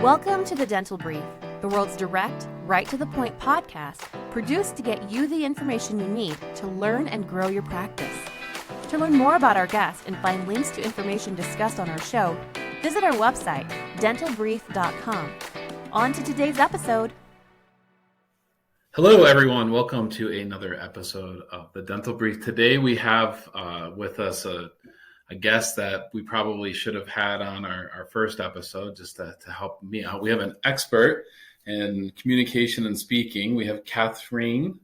Welcome to the Dental Brief, the world's direct, right-to-the-point podcast produced to get you the information you need to learn and grow your practice. To learn more about our guests and find links to information discussed on our show, visit our website, dentalbrief.com. On to today's episode. Hello, everyone. Welcome to another episode of the Dental Brief. Today we have with us a guest that we probably should have had on our first episode just to help me out. We have an expert in communication and speaking. We have Katherine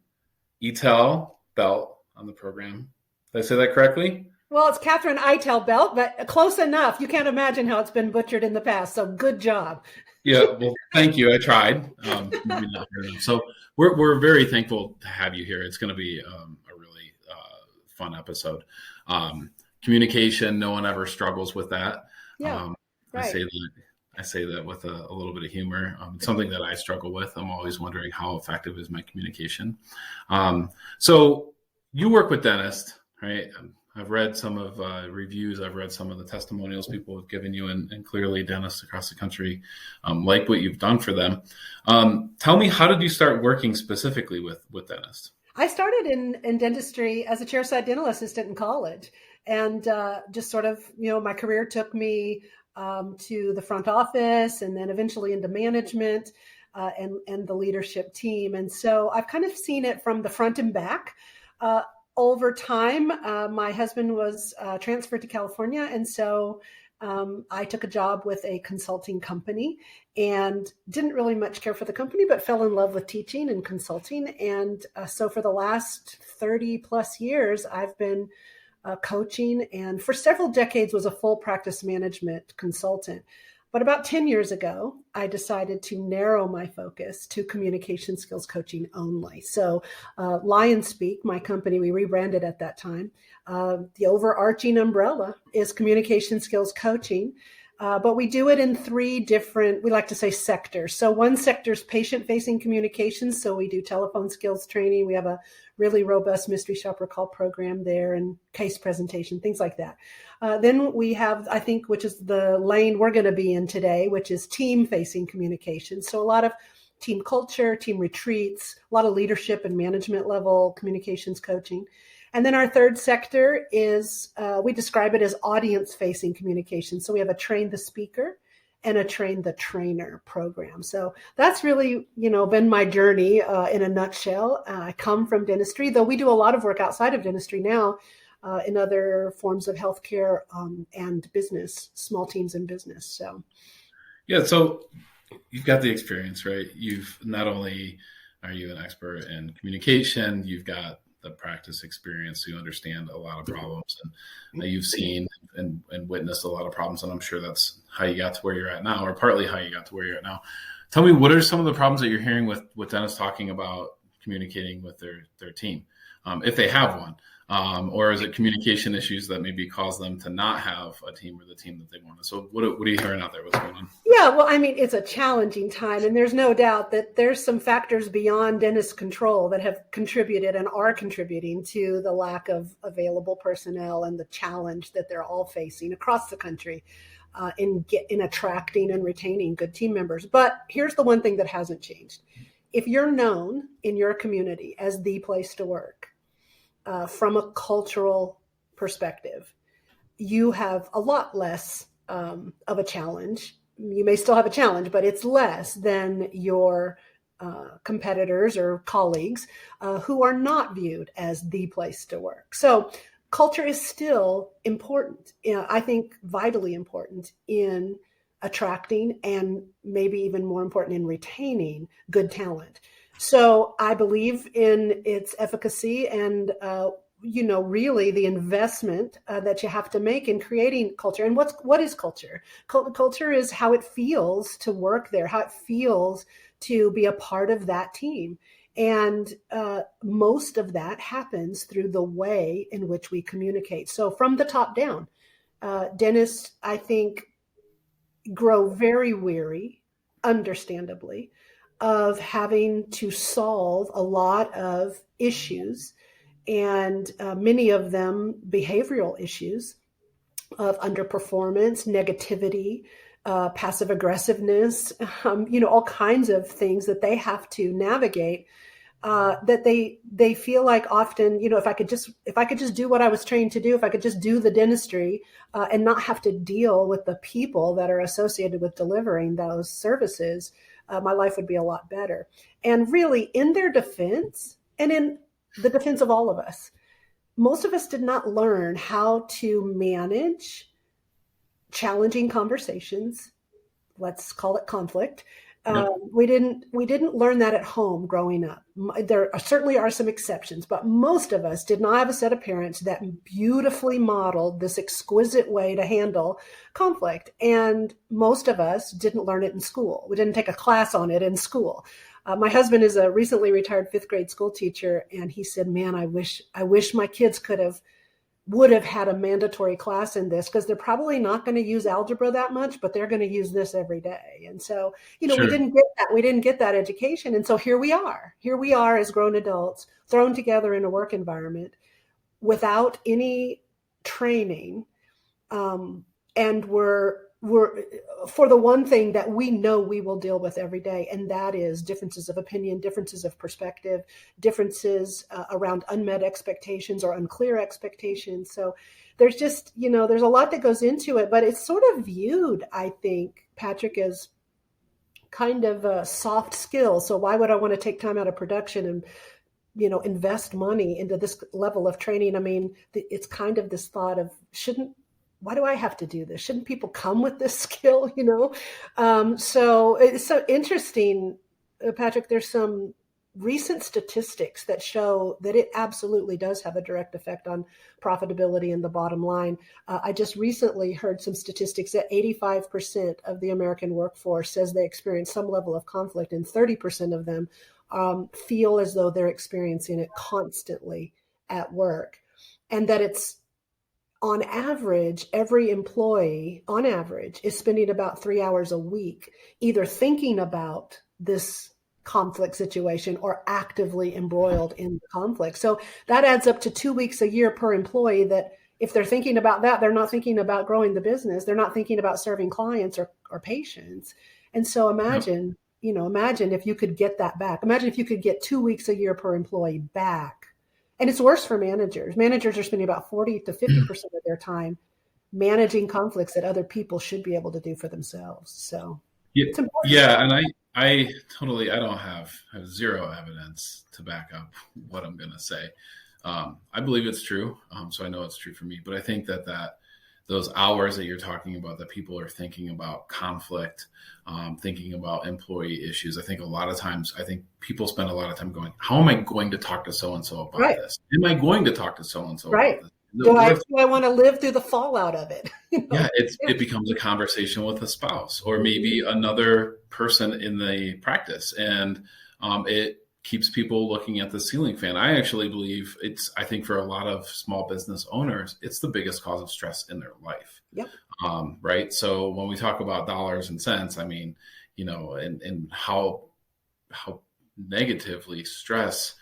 Eitel Belt on the program. Did I say that correctly? Well, it's Katherine Eitel Belt, but close enough. You can't imagine how it's been butchered in the past. So good job. Yeah, well, thank you. I tried. So we're very thankful to have you here. It's going to be a really fun episode. Communication, no one ever struggles with that. Yeah, right. I say that with a little bit of humor. It's something that I struggle with. I'm always wondering how effective is my communication. So you work with dentists, right? I've read some of reviews. I've read some of the testimonials people have given you, and clearly dentists across the country like what you've done for them. Tell me, how did you start working specifically with dentists? I started in dentistry as a chairside dental assistant in college. And just sort of, my career took me to the front office and then eventually into management and the leadership team. And so I've kind of seen it from the front and back. Over time, my husband was transferred to California. And so I took a job with a consulting company and didn't really much care for the company, but fell in love with teaching and consulting. And so for the last 30 plus years, I've been coaching, and for several decades was a full practice management consultant. But about 10 years ago, I decided to narrow my focus to communication skills coaching only. So LionSpeak, my company, we rebranded at that time. The overarching umbrella is communication skills coaching, but we do it in three different, we like to say sectors. So one sector is patient-facing communications. So we do telephone skills training. We have a really robust mystery shopper call program there and case presentation, things like that. Then we have, I think, which is the lane we're going to be in today, which is team-facing communication. So a lot of team culture, team retreats, a lot of leadership and management level communications coaching. And then our third sector is, we describe it as audience-facing communication. So we have a train the speaker and a train the trainer program. So that's really, been my journey in a nutshell. I come from dentistry, though we do a lot of work outside of dentistry now in other forms of healthcare and business, small teams in business. So, yeah, so you've got the experience, right? You've not only are you an expert in communication, you've got the practice experience, so you understand a lot of problems, and you've seen and witnessed a lot of problems, and I'm sure that's how you got to where you're at now, or partly how you got to where you're at now. Tell me, what are some of the problems that you're hearing with dentists talking about communicating with their team, if they have one, or is it communication issues that maybe cause them to not have a team or the team that they wanted? So what are you hearing out there? What's going on? Yeah, well, I mean, it's a challenging time, and there's no doubt that there's some factors beyond dentist control that have contributed and are contributing to the lack of available personnel and the challenge that they're all facing across the country in attracting and retaining good team members. But here's the one thing that hasn't changed. If you're known in your community as the place to work, from a cultural perspective, you have a lot less of a challenge. You may still have a challenge, but it's less than your competitors or colleagues who are not viewed as the place to work. So culture is still important, I think vitally important in attracting and maybe even more important in retaining good talent. So I believe in its efficacy and, really the investment that you have to make in creating culture. And what is culture? Culture is how it feels to work there, how it feels to be a part of that team. And most of that happens through the way in which we communicate. So from the top down, dentists, I think, grow very weary, understandably, of having to solve a lot of issues, and many of them behavioral issues of underperformance, negativity, passive aggressiveness, all kinds of things that they have to navigate. That they feel like often, if I could just do what I was trained to do, if I could just do the dentistry and not have to deal with the people that are associated with delivering those services, my life would be a lot better. And really, in their defense, and in the defense of all of us, most of us did not learn how to manage challenging conversations. Let's call it conflict. Yep. We didn't learn that at home growing up. There certainly are some exceptions, but most of us did not have a set of parents that beautifully modeled this exquisite way to handle conflict. And most of us didn't learn it in school. We didn't take a class on it in school. My husband is a recently retired 5th grade school teacher, and he said, "Man, I wish my kids would have had a mandatory class in this, because they're probably not going to use algebra that much, but they're going to use this every day." And so, Sure. we didn't get that education. And so here we are as grown adults thrown together in a work environment without any training. And we're for the one thing that we know we will deal with every day, and that is differences of opinion, differences of perspective, differences around unmet expectations or unclear expectations. So there's just, there's a lot that goes into it, but it's sort of viewed, I think, Patrick, as kind of a soft skill. So why would I want to take time out of production and invest money into this level of training? I mean, it's kind of this thought of, why do I have to do this? Shouldn't people come with this skill, So it's so interesting, Patrick. There's some recent statistics that show that it absolutely does have a direct effect on profitability and the bottom line. I just recently heard some statistics that 85% of the American workforce says they experience some level of conflict, and 30% of them feel as though they're experiencing it constantly at work. And that it's, on average, every employee, on average, is spending about 3 hours a week either thinking about this conflict situation or actively embroiled in the conflict. So that adds up to 2 weeks a year per employee that, if they're thinking about that, they're not thinking about growing the business. They're not thinking about serving clients or patients. And so imagine if you could get that back. Imagine if you could get 2 weeks a year per employee back. And it's worse for managers. Managers are spending about 40 to 50% of their time managing conflicts that other people should be able to do for themselves. So it's important. Yeah, and I don't have zero evidence to back up what I'm going to say. I believe it's true, so I know it's true for me. But I think that those hours that you're talking about, that people are thinking about conflict, thinking about employee issues. I think a lot of times, people spend a lot of time going, how am I going to talk to so-and-so about this? Am I going to talk to so-and-so about this? Do I want to live through the fallout of it? Yeah, it becomes a conversation with a spouse or maybe another person in the practice. And it keeps people looking at the ceiling fan. I actually believe I think for a lot of small business owners, it's the biggest cause of stress in their life. Yep. Right. So when we talk about dollars and cents, I mean, and how negatively stress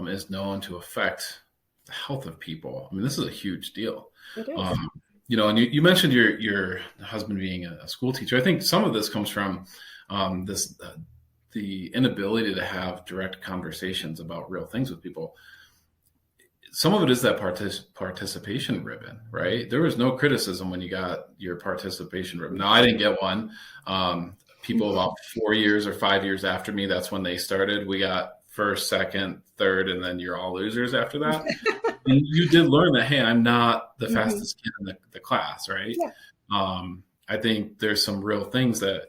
is known to affect the health of people. I mean, this is a huge deal. It is. And you mentioned your husband being a school teacher. I think some of this comes from the inability to have direct conversations about real things with people. Some of it is that participation ribbon, right? There was no criticism when you got your participation ribbon. Now, I didn't get one. People about 4 years or 5 years after me, that's when they started. We got first, second, third, and then you're all losers after that. And you did learn that, hey, I'm not the fastest kid in the class, right? Yeah. I think there's some real things that,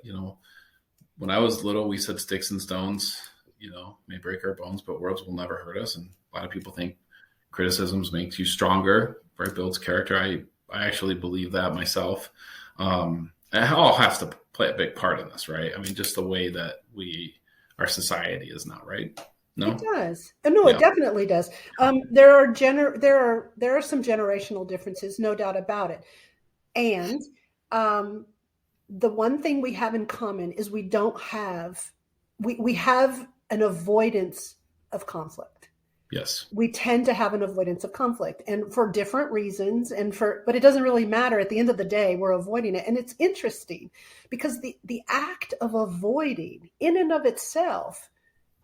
when I was little, we said sticks and stones, may break our bones, but words will never hurt us. And a lot of people think criticisms makes you stronger, right? Builds character. I actually believe that myself. And it all has to play a big part in this, right? I mean, just the way that our society is now, right? No, it does. No, yeah. It definitely does. There are some generational differences, no doubt about it. And the one thing we have in common is we have an avoidance of conflict. Yes. We tend to have an avoidance of conflict, and for different reasons, but it doesn't really matter. At the end of the day, we're avoiding it. And it's interesting because the act of avoiding in and of itself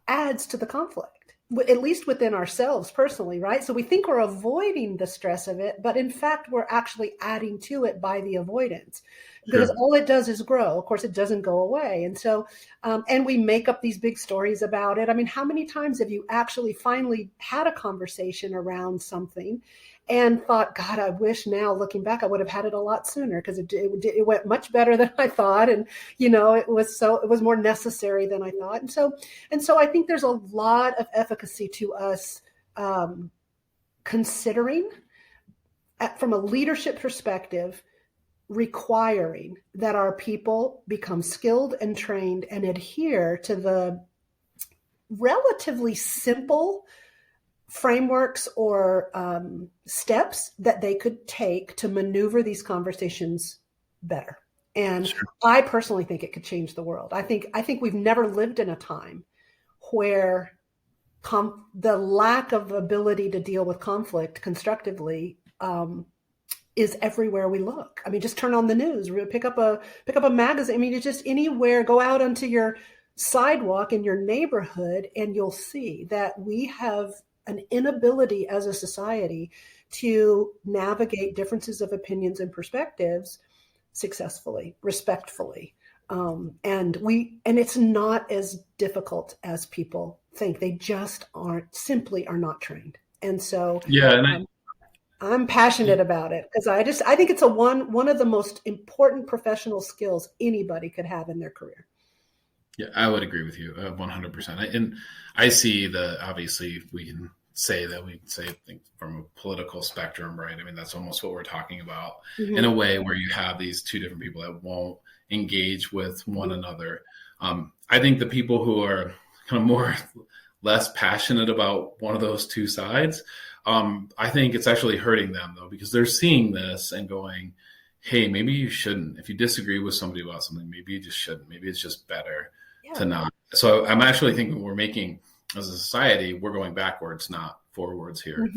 adds to the conflict, at least within ourselves personally, right? So we think we're avoiding the stress of it, but in fact, we're actually adding to it by the avoidance, because all it does is grow. Of course, it doesn't go away. And so, and we make up these big stories about it. I mean, how many times have you actually finally had a conversation around something and thought, God, I wish now looking back, I would have had it a lot sooner, because it went much better than I thought. And, it was more necessary than I thought. And so I think there's a lot of efficacy to us considering from a leadership perspective, requiring that our people become skilled and trained and adhere to the relatively simple frameworks or steps that they could take to maneuver these conversations better. And I personally think it could change the world. I think we've never lived in a time where the lack of ability to deal with conflict constructively is everywhere we look. I mean, just turn on the news, pick up a magazine. I mean, it's just anywhere, go out onto your sidewalk in your neighborhood, and you'll see that we have an inability as a society to navigate differences of opinions and perspectives successfully, respectfully. And it's not as difficult as people think. They just simply are not trained. And so, I'm passionate about it because I think it's one of the most important professional skills anybody could have in their career. Yeah, I would agree with you 100%. And I see obviously we can say from a political spectrum, right? I mean, that's almost what we're talking about in a way where you have these two different people that won't engage with one another. I think the people who are kind of less passionate about one of those two sides, I think it's actually hurting them though, because they're seeing this and going, hey, maybe you shouldn't. If you disagree with somebody about something, maybe you just shouldn't. Maybe it's just better to not. So I'm actually thinking as a society, we're going backwards, not forwards here.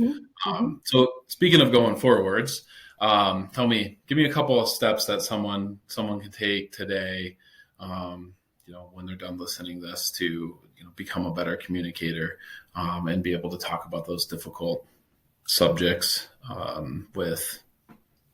So speaking of going forwards, give me a couple of steps that someone can take today, when they're done listening to this to, become a better communicator, and be able to talk about those difficult subjects, with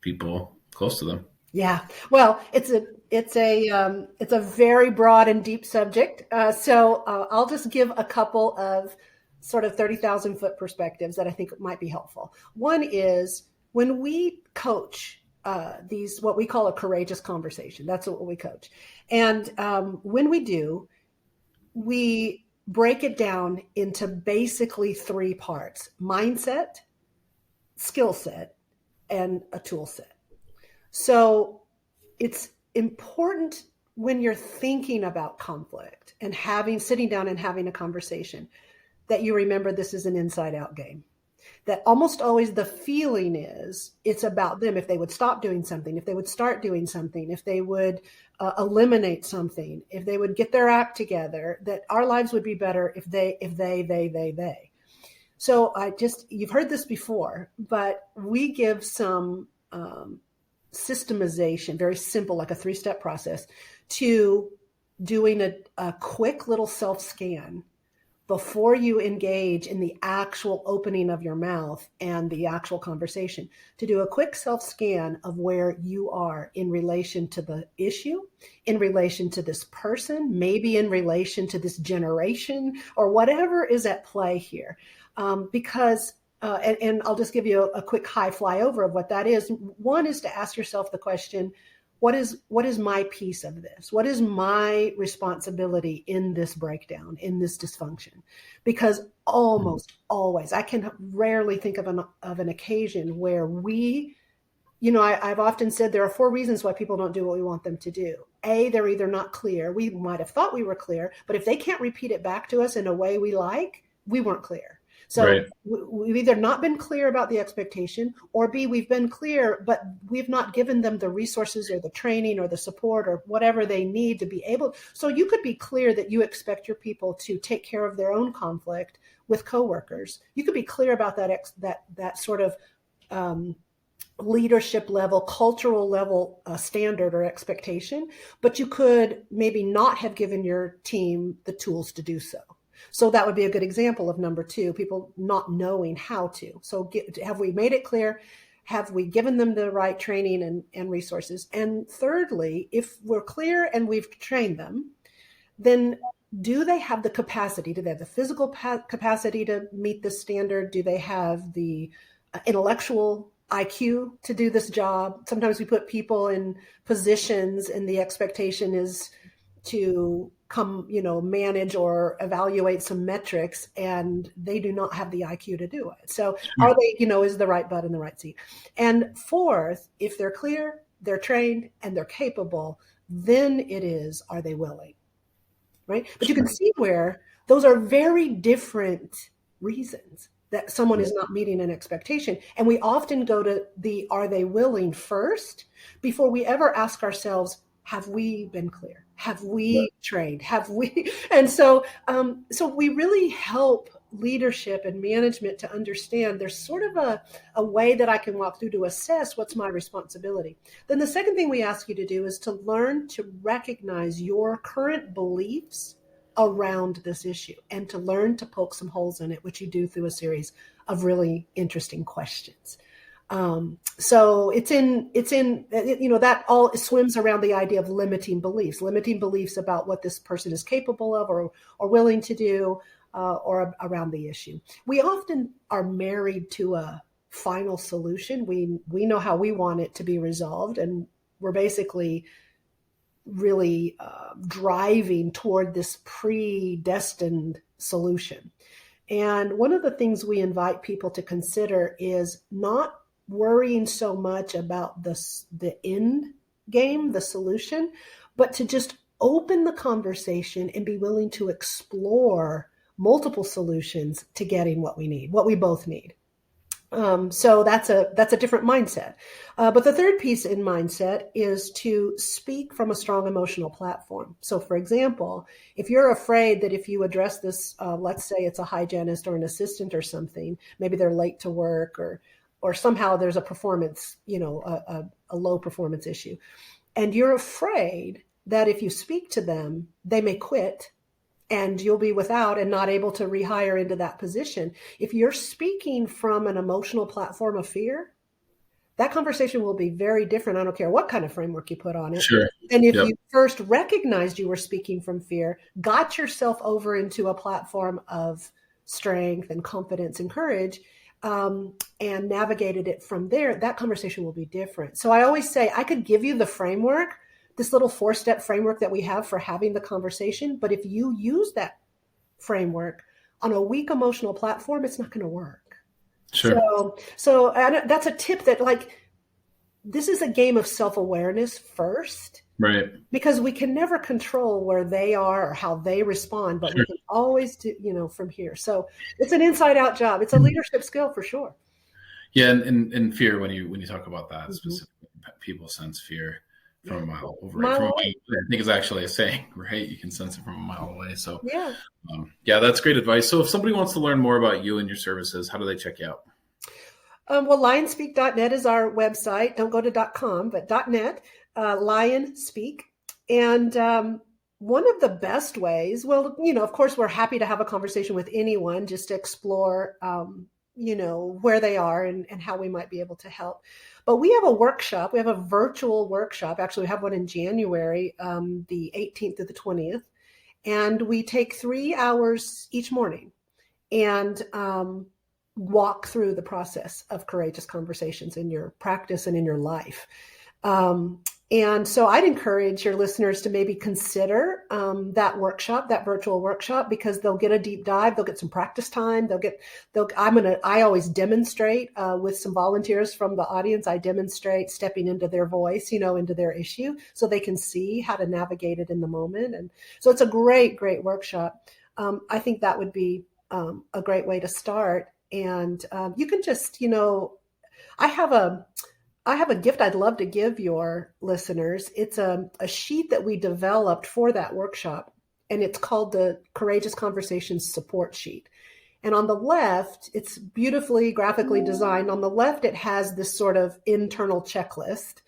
people close to them. Yeah. Well, it's a very broad and deep subject. So I'll just give a couple of sort of 30,000 foot perspectives that I think might be helpful. One is when we coach these, what we call a courageous conversation, that's what we coach. And when we do, we break it down into basically three parts: mindset, skill set, and a tool set. So it's important when you're thinking about conflict and sitting down and having a conversation that you remember this is an inside out game. That almost always the feeling is it's about them. If they would stop doing something, if they would start doing something, if they would eliminate something, if they would get their act together, that our lives would be better if they. So you've heard this before, but we give some systemization, very simple, like a 3-step process, to doing a quick little self-scan before you engage in the actual opening of your mouth and the actual conversation, to do a quick self-scan of where you are in relation to the issue, in relation to this person, maybe in relation to this generation, or whatever is at play here. Because I'll just give you a quick high flyover of what that is. One is to ask yourself the question, what is my piece of this? What is my responsibility in this breakdown, in this dysfunction? Because almost always, I can rarely think of an occasion where I've often said there are 4 reasons why people don't do what we want them to do. A, they're either not clear. We might have thought we were clear, but if they can't repeat it back to us in a way we like, we weren't clear. So we've either not been clear about the expectation, or B, we've been clear, but we've not given them the resources or the training or the support or whatever they need to be able. So you could be clear that you expect your people to take care of their own conflict with coworkers. You could be clear about that sort of leadership level, cultural level standard or expectation, but you could maybe not have given your team the tools to do so. So that would be a good example of number 2, people not knowing how to. So have we made it clear? Have we given them the right training and resources? And thirdly, if we're clear and we've trained them, then do they have the capacity? Do they have the physical capacity to meet the standard? Do they have the intellectual IQ to do this job? Sometimes we put people in positions and the expectation is to come, manage or evaluate some metrics, and they do not have the IQ to do it. So are they, is the right butt in the right seat? And fourth, if they're clear, they're trained, and they're capable, then it is, are they willing? Right? But you can see where those are very different reasons that someone is not meeting an expectation. And we often go to the, are they willing first before we ever ask ourselves, have we been clear? Have we trained? Have we? And so we really help leadership and management to understand there's sort of a way that I can walk through to assess what's my responsibility. Then the second thing we ask you to do is to learn to recognize your current beliefs around this issue and to learn to poke some holes in it, which you do through a series of really interesting questions. So it's in, that all swims around the idea of limiting beliefs about what this person is capable of or willing to do, or around the issue. We often are married to a final solution. We know how we want it to be resolved, and we're basically really driving toward this predestined solution. And one of the things we invite people to consider is not worrying so much about the end game, the solution, but to just open the conversation and be willing to explore multiple solutions to getting what we need, what we both need. So that's a different mindset. But the third piece in mindset is to speak from a strong emotional platform. So for example, if you're afraid that if you address this, let's say it's a hygienist or an assistant or something, maybe they're late to work or somehow there's a performance, a low performance issue. And you're afraid that if you speak to them, they may quit and you'll be without and not able to rehire into that position. If you're speaking from an emotional platform of fear, that conversation will be very different. I don't care what kind of framework you put on it. Sure. And if you first recognized you were speaking from fear, got yourself over into a platform of strength and confidence and courage, and navigated it from there, that conversation will be different. So I always say I could give you the framework, this little 4-step framework that we have for having the conversation. But if you use that framework on a weak emotional platform, it's not going to work. Sure. So that's a tip that this is a game of self-awareness first. Right. Because we can never control where they are or how they respond, but we can always do, from here. So it's an inside out job. It's a leadership skill for sure. Yeah. And fear, when you talk about that, specifically, people sense fear from a mile over. I think it's actually a saying, right? You can sense it from a mile away. So that's great advice. So if somebody wants to learn more about you and your services, how do they check you out? Well, lionspeak.net is our website. Don't go to .com, but .net. LionSpeak. And one of the best ways, of course, we're happy to have a conversation with anyone just to explore, where they are and how we might be able to help. But we have a workshop. We have a virtual workshop. Actually, we have one in January, the 18th to the 20th. And we take 3 hours each morning and walk through the process of courageous conversations in your practice and in your life. And so I'd encourage your listeners to maybe consider that workshop, that virtual workshop, because they'll get a deep dive. They'll get some practice time. I always demonstrate with some volunteers from the audience. I demonstrate stepping into their voice, into their issue so they can see how to navigate it in the moment. And so it's a great, great workshop. I think that would be a great way to start. And you can just, I have a gift I'd love to give your listeners. It's a sheet that we developed for that workshop, and it's called the Courageous Conversations Support Sheet. And on the left, it's beautifully graphically designed. On the left, it has this sort of internal checklist.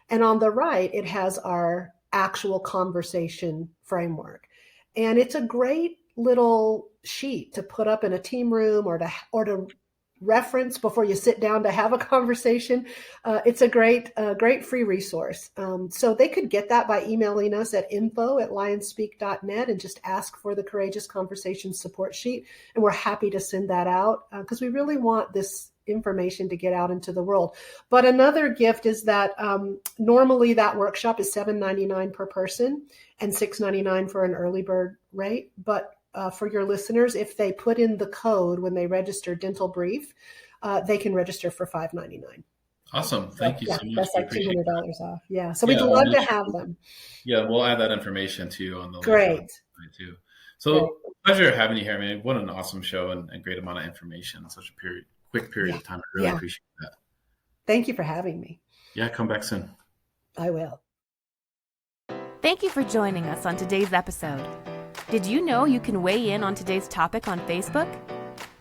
And on the right, it has our actual conversation framework. And it's a great little sheet to put up in a team room or to reference before you sit down to have a conversation. It's a great free resource. So they could get that by emailing us at info@lionspeak.net and just ask for the Courageous Conversations support sheet. And we're happy to send that out because we really want this information to get out into the world. But another gift is that normally that workshop is $7.99 per person and $6.99 for an early bird rate. But for your listeners, if they put in the code when they register Dental Brief, they can register for $5.99. Awesome. Thank you so much. That's like $200 off. Yeah. So we'd love to have them. Yeah, we'll add that information too on the Great. Too. So pleasure having you here. I mean, what an awesome show and great amount of information in such a quick period of time. I really appreciate that. Thank you for having me. Yeah, come back soon. I will. Thank you for joining us on today's episode. Did you know you can weigh in on today's topic on Facebook?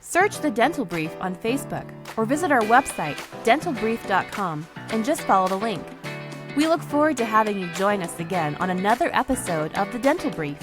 Search the Dental Brief on Facebook or visit our website, dentalbrief.com, and just follow the link. We look forward to having you join us again on another episode of the Dental Brief.